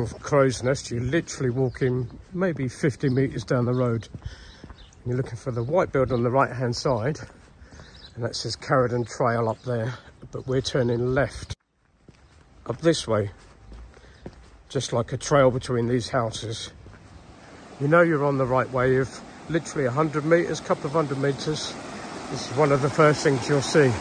from Crow's Nest, you're literally walking maybe 50 metres down the road. You're looking for the white building on the right hand side, and that says Caradon Trail up there, but we're turning left up this way, just like a trail between these houses. You know you're on the right way. If literally 100 metres, couple of 100 metres, this is one of the first things you'll see.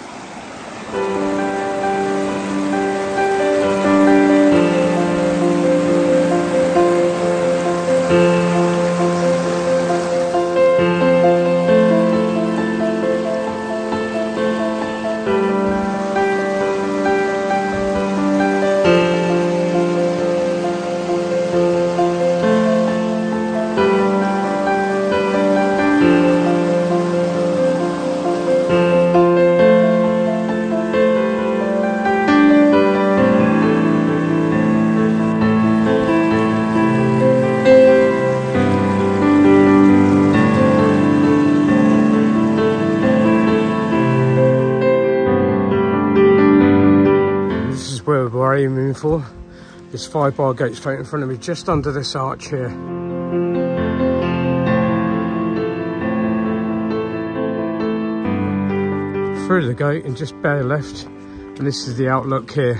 Where we're aiming for, this 5-bar gate straight in front of me, just under this arch here. Through the gate and just bare left, and this is the outlook here.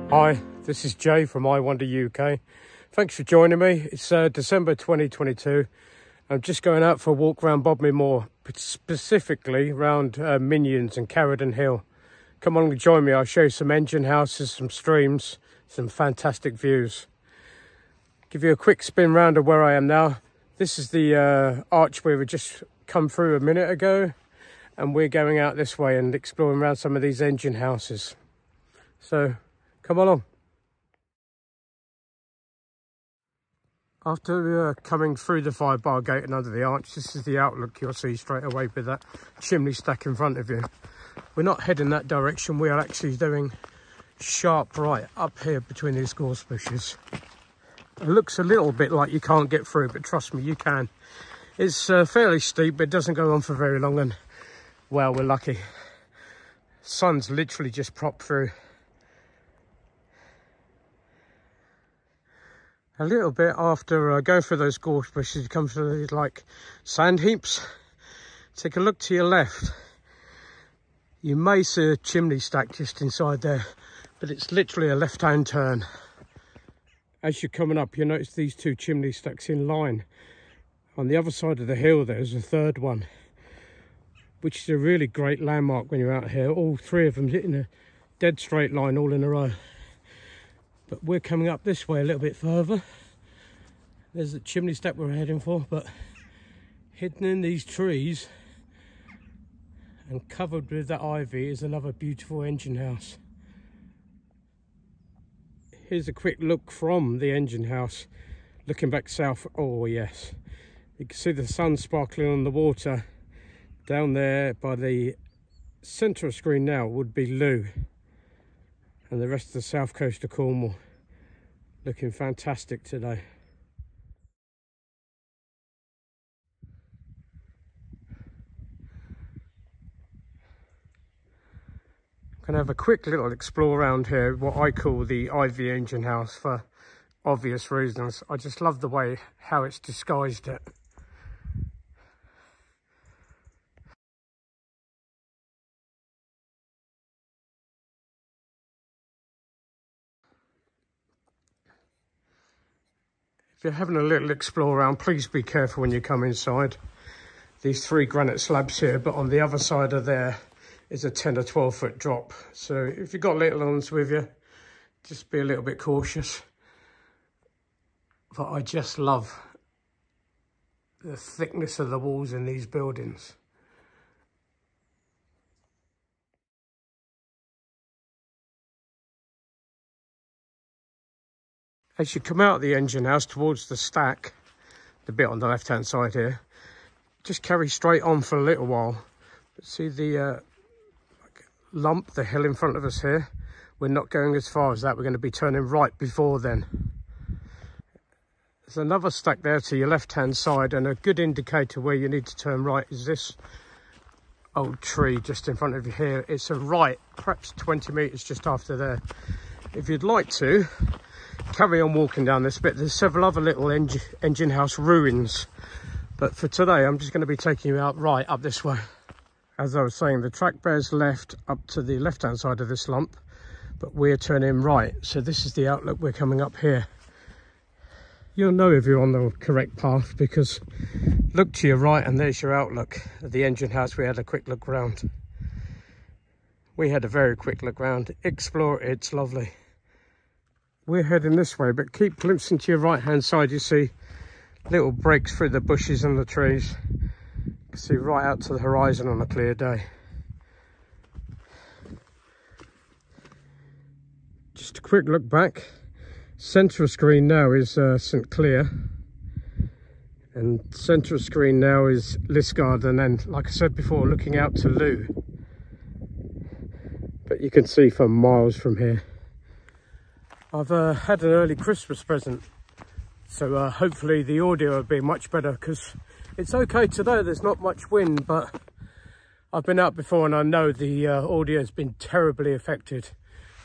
Hi, this is Jay from I Wonder UK. Thanks for joining me. It's December 2022. I'm just going out for a walk around Bodmin Moor, specifically around Minions and Caradon Hill. Come on and join me. I'll show you some engine houses, some streams, some fantastic views. Give you a quick spin round of where I am now. This is the arch where we just come through a minute ago, and we're going out this way and exploring around some of these engine houses. So come along. After coming through the 5-bar gate and under the arch, this is the outlook you'll see straight away with that chimney stack in front of you. We're not heading that direction. We are actually doing sharp right up here between these gorse bushes. It looks a little bit like you can't get through, but trust me, you can. It's fairly steep, but it doesn't go on for very long, and well, we're lucky. Sun's literally just propped through. A little bit after going through those gorse bushes, you come to these like sand heaps. Take a look to your left. You may see a chimney stack just inside there, but it's literally a left-hand turn. As you're coming up, you notice these two chimney stacks in line. On the other side of the hill, there's a third one, which is a really great landmark when you're out here. All three of them in a dead straight line, all in a row. But we're coming up this way a little bit further. There's the chimney stack we're heading for, but hidden in these trees and covered with that ivy is another beautiful engine house. Here's a quick look from the engine house, looking back south. Oh yes, you can see the sun sparkling on the water. Down there by the centre of screen now would be Loo, and the rest of the south coast of Cornwall. Looking fantastic today. Going to have a quick little explore around here, what I call the Ivy engine house, for obvious reasons. I just love the way how it's disguised it. If you're having a little explore around, please be careful when you come inside. These 3 granite slabs here, but on the other side of there is a 10 or 12 foot drop. So if you've got little ones with you, just be a little bit cautious. But I just love the thickness of the walls in these buildings. As you come out of the engine house towards the stack, the bit on the left hand side here, just carry straight on for a little while. But see the lump, the hill in front of us here? We're not going as far as that. We're going to be turning right before then. There's another stack there to your left hand side, and a good indicator where you need to turn right is this old tree just in front of you here. It's a right, perhaps 20 metres just after there. if you'd like to carry on walking down this bit, there's several other little engine house ruins, but for today I'm just going to be taking you out right up this way. As I was saying, the track bears left up to the left hand side of this lump, but we're turning right, so this is the outlook. We're coming up here. You'll know if you're on the correct path because look to your right and there's your outlook at the engine house. We had a quick look round. We had a very quick look round. Explore it, it's lovely. We're heading this way, but keep glimpsing to your right hand side. You see little breaks through the bushes and the trees. You can see right out to the horizon on a clear day. Just a quick look back. Centre of screen now is St Clear, and centre of screen now is Liskeard, and then, like I said before, looking out to Loo. But you can see for miles from here. I've had an early Christmas present, so hopefully the audio will be much better, because it's okay today, there's not much wind, but I've been out before and I know the audio has been terribly affected.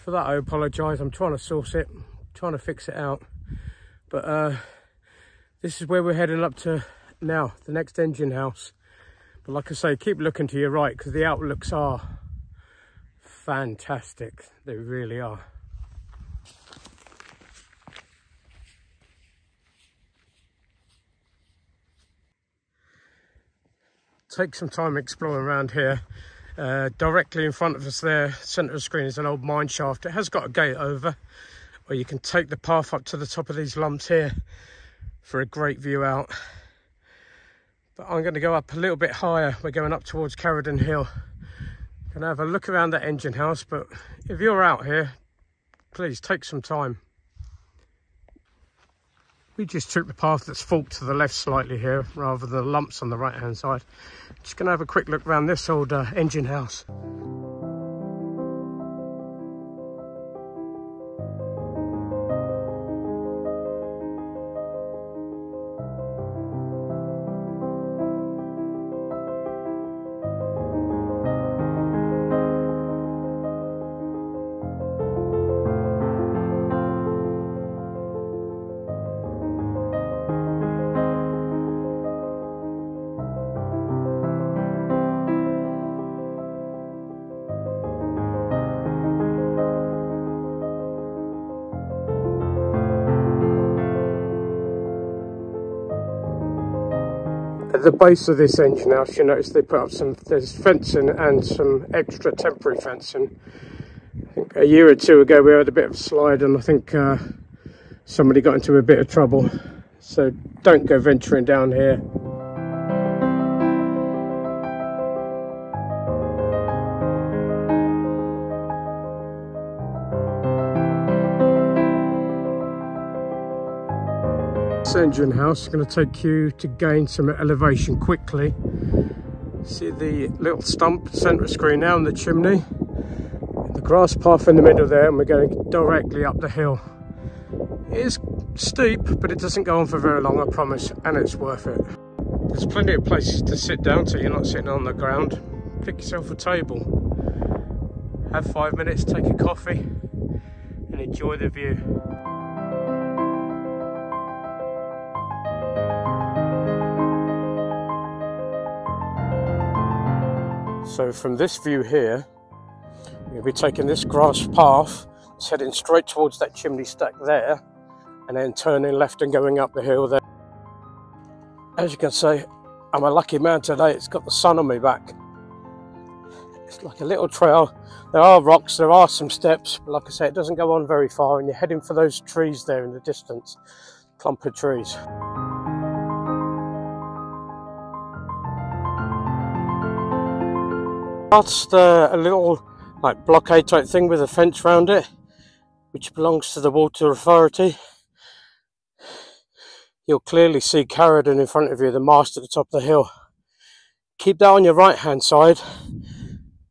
For that I apologise. I'm trying to source it, trying to fix it out, but this is where we're heading up to now, the next engine house. But like I say, keep looking to your right because the outlooks are fantastic, they really are. Take some time exploring around here. Directly in front of us there, centre of the screen, is an old mine shaft. It has got a gate over, or you can take the path up to the top of these lumps here for a great view out. But I'm going to go up a little bit higher. We're going up towards Caradon Hill. Going to have a look around that engine house, but if you're out here, please take some time. We just took the path that's forked to the left slightly here, rather than the lumps on the right hand side. Just going to have a quick look around this old engine house. At the base of this engine house, you notice they put up there's fencing and some extra temporary fencing. I think a year or two ago we had a bit of a slide and I think somebody got into a bit of trouble. So don't go venturing down here. Engine house is going to take you to gain some elevation quickly. See the little stump centre of screen now and the chimney, the grass path in the middle there, and we're going directly up the hill. It is steep, but it doesn't go on for very long, I promise, and it's worth it. There's plenty of places to sit down so you're not sitting on the ground. Pick yourself a table, have 5 minutes, take a coffee and enjoy the view. So from this view here, you'll be taking this grass path, it's heading straight towards that chimney stack there, and then turning left and going up the hill there. As you can see, I'm a lucky man today, it's got the sun on my back. It's like a little trail. There are rocks, there are some steps, but like I say, it doesn't go on very far, and you're heading for those trees there in the distance, clump of trees. Past a little like blockade type thing with a fence around it, which belongs to the Water Authority. You'll clearly see Caradon in front of you, the mast at the top of the hill. Keep that on your right hand side,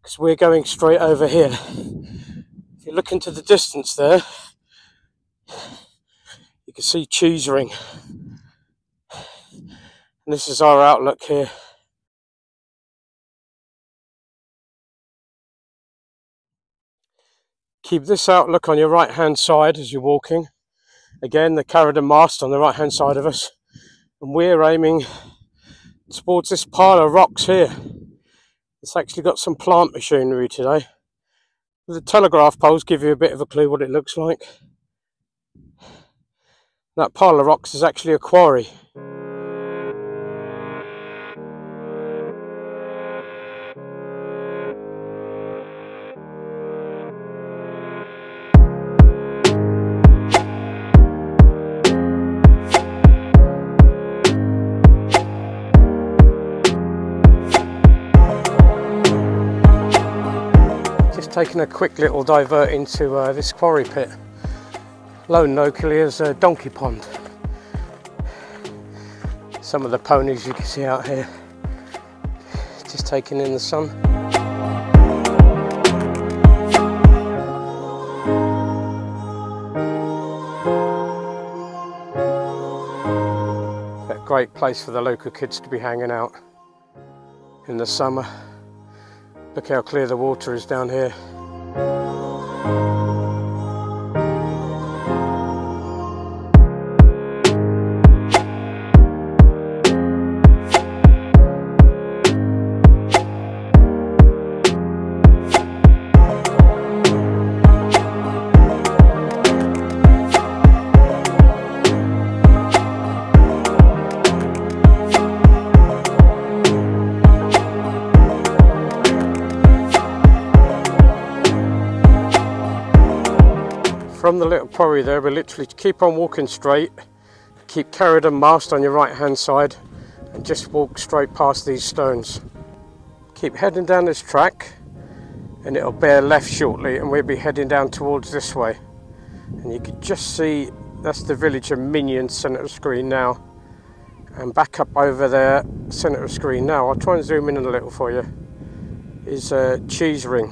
because we're going straight over here. If you look into the distance there, you can see Cheese Ring. And this is our outlook here. Keep this outlook on your right hand side as you're walking. Again, the Caradon mast on the right hand side of us. And we're aiming towards this pile of rocks here. It's actually got some plant machinery today. The telegraph poles give you a bit of a clue what it looks like. That pile of rocks is actually a quarry. Taking a quick little divert into this quarry pit, known locally as Donkey Pond. Some of the ponies you can see out here just taking in the sun. A great place for the local kids to be hanging out in the summer. Look how clear the water is down here. From the little quarry there, we literally keep on walking straight, keep Caradon mast on your right hand side and just walk straight past these stones. Keep heading down this track and it'll bear left shortly and we'll be heading down towards this way. And you can just see that's the village of Minions, centre of screen now. And back up over there, centre of screen now, I'll try and zoom in a little for you, is Cheese Ring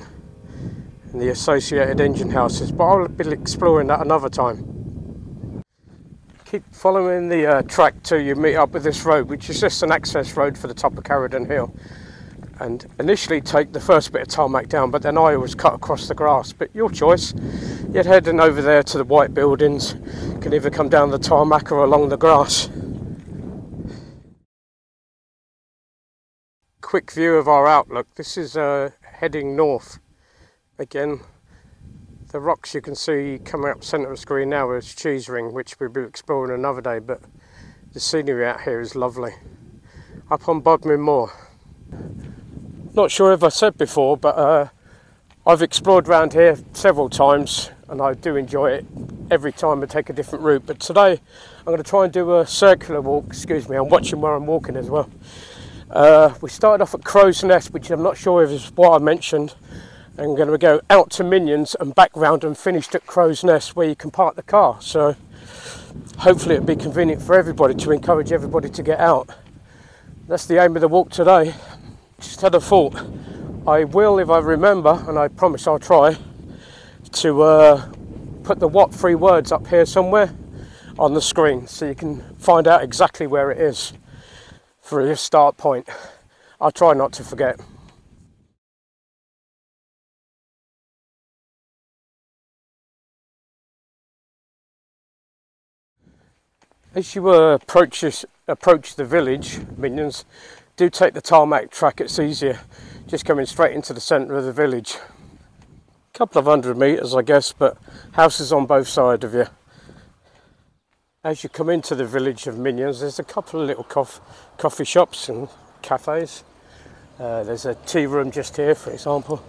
and the associated engine houses, but I'll be exploring that another time. Keep following the track till you meet up with this road, which is just an access road for the top of Caradon Hill. And initially take the first bit of tarmac down, but then I always cut across the grass. But your choice. You're heading over there to the white buildings. You can either come down the tarmac or along the grass. Quick view of our outlook. This is heading north. Again, the rocks you can see coming up centre of screen now is Cheese Ring, which we'll be exploring another day, but the scenery out here is lovely. Up on Bodmin Moor. Not sure if I said before, but I've explored around here several times and I do enjoy it. Every time I take a different route, but today I'm going to try and do a circular walk. Excuse me, I'm watching where I'm walking as well. We started off at Crow's Nest, which I'm not sure if it's what I mentioned. I'm going to go out to Minions and back round and finished at Crow's Nest where you can park the car. So hopefully it'll be convenient for everybody to encourage everybody to get out. That's the aim of the walk today. Just had a thought. I will, if I remember, and I promise I'll try, to put the what 3 words up here somewhere on the screen so you can find out exactly where it is for your start point. I'll try not to forget. As you approach the village, Minions, do take the tarmac track, it's easier. Just coming straight into the centre of the village. A couple of 100 metres I guess, but houses on both sides of you. As you come into the village of Minions, there's a couple of little coffee shops and cafes. There's a tea room just here, for example.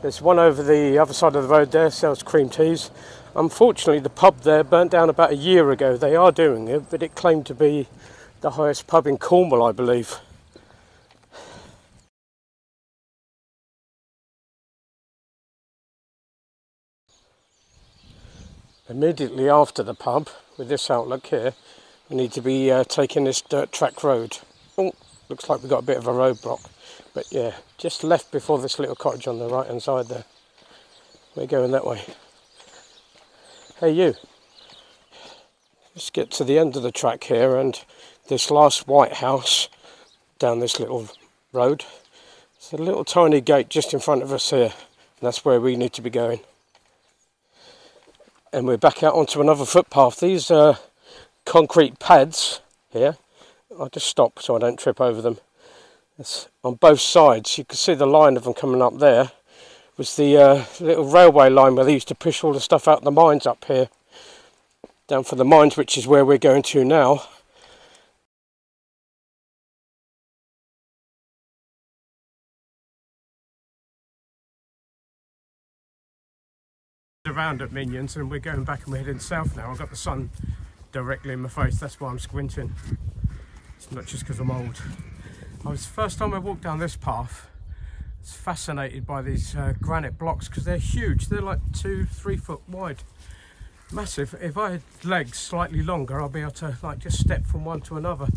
There's one over the other side of the road there, sells cream teas. Unfortunately, the pub there burnt down about a year ago. They are doing it, but it claimed to be the highest pub in Cornwall, I believe. Immediately after the pub, with this outlook here, we need to be taking this dirt track road. Oh, looks like we've got a bit of a roadblock. But yeah, just left before this little cottage on the right hand side there. We're going that way. Hey you, let's get to the end of the track here and this last white house down this little road. There's a little tiny gate just in front of us here and that's where we need to be going. And we're back out onto another footpath. These are concrete pads here. I'll just stop so I don't trip over them. It's on both sides. You can see the line of them coming up there. It was the little railway line where they used to push all the stuff out the mines up here. Down for the mines, which is where we're going to now. Around at Minions, and we're going back and we're heading south now. I've got the sun directly in my face, that's why I'm squinting. It's not just because I'm old. First time I walked down this path, I was fascinated by these granite blocks because they're huge. They're like 2-3 foot wide, massive. If I had legs slightly longer, I'll be able to like just step from one to another.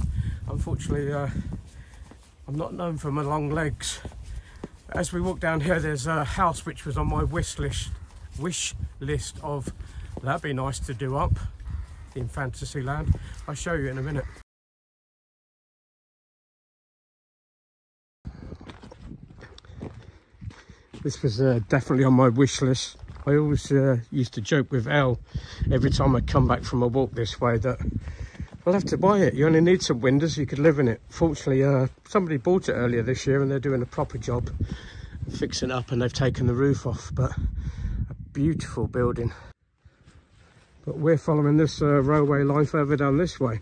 Unfortunately, I'm not known for my long legs. As we walk down here, there's a house which was on my wish list of that'd be nice to do up in Fantasyland. I'll show you in a minute. This was definitely on my wish list. I always used to joke with Elle every time I come back from a walk this way that I'll have to buy it. You only need some windows, you could live in it. Fortunately, somebody bought it earlier this year and they're doing a proper job fixing it up, and they've taken the roof off. But a beautiful building. But we're following this railway line further down this way.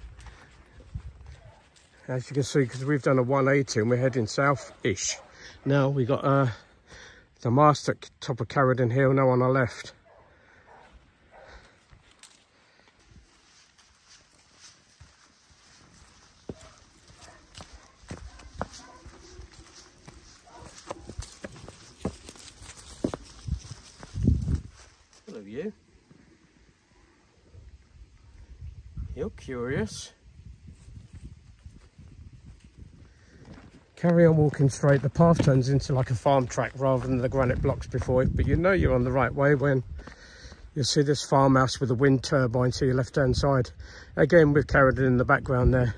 As you can see, because we've done a 180 and we're heading south-ish. Now we got the mast at top of Caradon Hill now on our left. Hello you. You're curious. Carry on walking straight. The path turns into like a farm track rather than the granite blocks before it, but you know you're on the right way when you see this farmhouse with a wind turbine to your left hand side. Again with Caradon in the background there.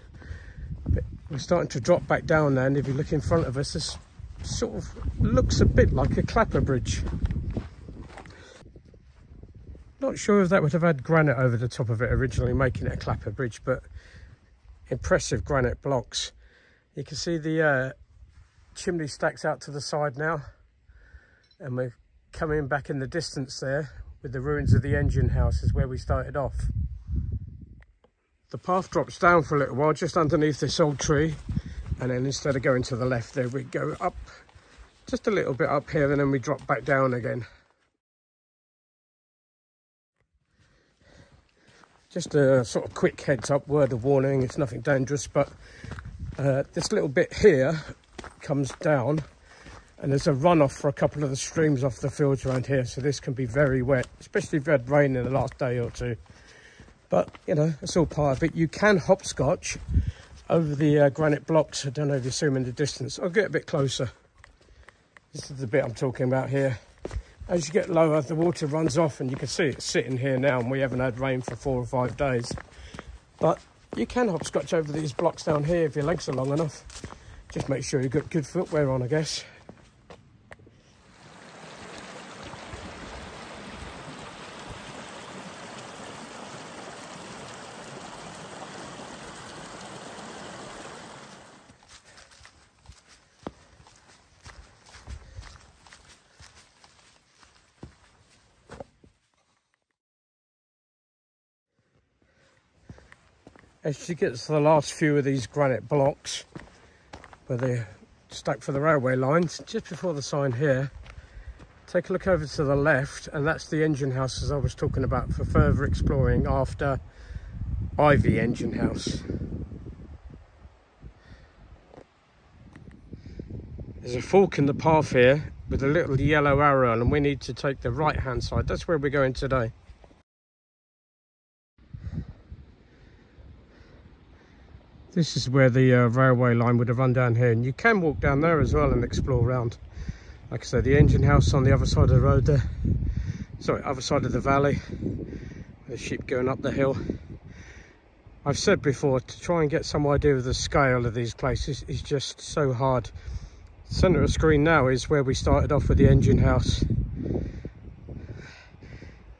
But we're starting to drop back down there, and if you look in front of us, this sort of looks a bit like a clapper bridge. Not sure if that would have had granite over the top of it originally, making it a clapper bridge, but impressive granite blocks. You can see the chimney stacks out to the side now, and we're coming back in the distance there with the ruins of the engine house is where we started off. The path drops down for a little while just underneath this old tree, and then instead of going to the left there, we go up just a little bit up here, and then we drop back down again. Just a sort of quick heads up, word of warning, it's nothing dangerous, but this little bit here comes down and there's a runoff for a couple of the streams off the fields around here, so this can be very wet, especially if you've had rain in the last day or two. But you know, it's all part of it. You can hopscotch over the granite blocks. I don't know if you see them in the distance. I'll get a bit closer. This is the bit I'm talking about here. As you get lower, the water runs off, and you can see it sitting here now, and we haven't had rain for 4 or 5 days. But you can hopscotch over these blocks down here if your legs are long enough. Just make sure you've got good footwear on, I guess. As you get to the last few of these granite blocks where they're stuck for the railway lines, just before the sign here, take a look over to the left, and that's the engine house as I was talking about for further exploring after Ivy Engine House. There's a fork in the path here with a little yellow arrow, and we need to take the right hand side. That's where we're going today. This is where the railway line would have run down here, and you can walk down there as well and explore around. Like I said, the engine house on the other side of the road there. Sorry, other side of the valley. The sheep going up the hill. I've said before, to try and get some idea of the scale of these places is just so hard. Centre of screen now is where we started off with the engine house.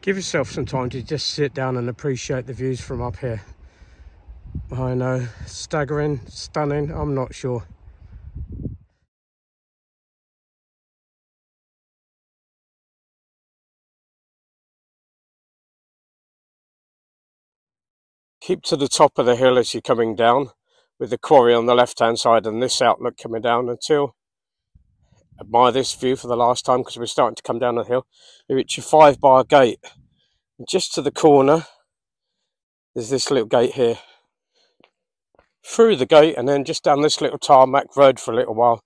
Give yourself some time to just sit down and appreciate the views from up here. I know, staggering, stunning, I'm not sure. Keep to the top of the hill as you're coming down, with the quarry on the left hand side and this outlook coming down, until admire this view for the last time, because we're starting to come down the hill. You reach a 5-bar gate, and just to the corner there's this little gate here. Through the gate and then just down this little tarmac road for a little while,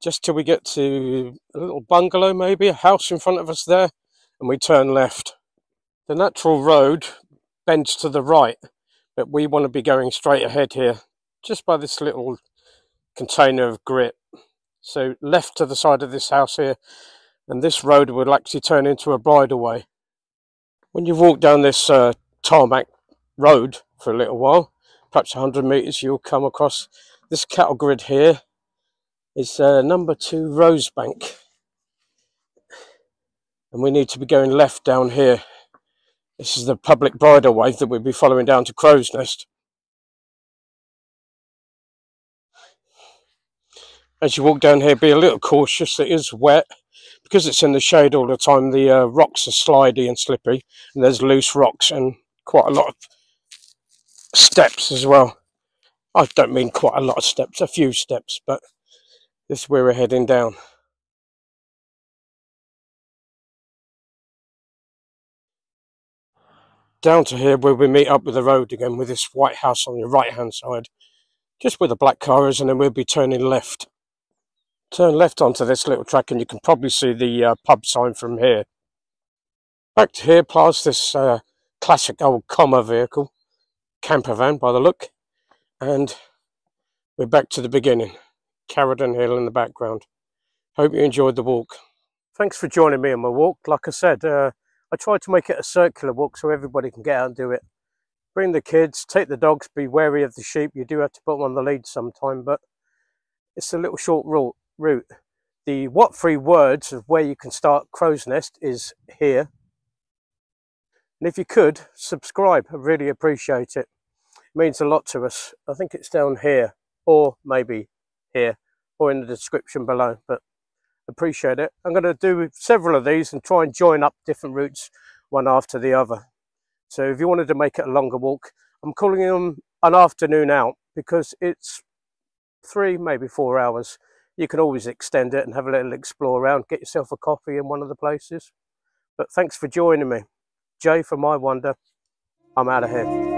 just till we get to a little bungalow, maybe a house in front of us there, and we turn left. The natural road bends to the right, but we want to be going straight ahead here, just by this little container of grit. So left to the side of this house here, and this road will actually turn into a bridleway. When you walk down this tarmac road for a little while, perhaps 100 metres, you'll come across this cattle grid here. It's number 2 Rosebank, and we need to be going left down here. This is the public bridleway that we'll be following down to Crow's Nest. As you walk down here, be a little cautious. It is wet. Because it's in the shade all the time, the rocks are slidey and slippery, and there's loose rocks and quite a lot of steps as well. I don't mean quite a lot of steps, a few steps, but this is where we're heading down. Down to here where we meet up with the road again, with this white house on your right hand side, just where the black car is, and then we'll be turning left. Turn left onto this little track and you can probably see the pub sign from here. Back to here, past this classic old commer vehicle, camper van by the look, and we're back to the beginning. Caradon Hill in the background. Hope you enjoyed the walk. Thanks for joining me on my walk. Like I said, I tried to make it a circular walk so everybody can get out and do it. Bring the kids, take the dogs, be wary of the sheep. You do have to put them on the lead sometime, but it's a little short route. The what 3 words of where you can start Crow's Nest is here. And if you could, subscribe. I really appreciate it. It means a lot to us. I think it's down here, or maybe here, or in the description below, but appreciate it. I'm going to do several of these and try and join up different routes one after the other. So if you wanted to make it a longer walk, I'm calling them an afternoon out because it's 3, maybe 4 hours. You can always extend it and have a little explore around, get yourself a coffee in one of the places. But thanks for joining me. Jay for My Wonder. I'm out of here.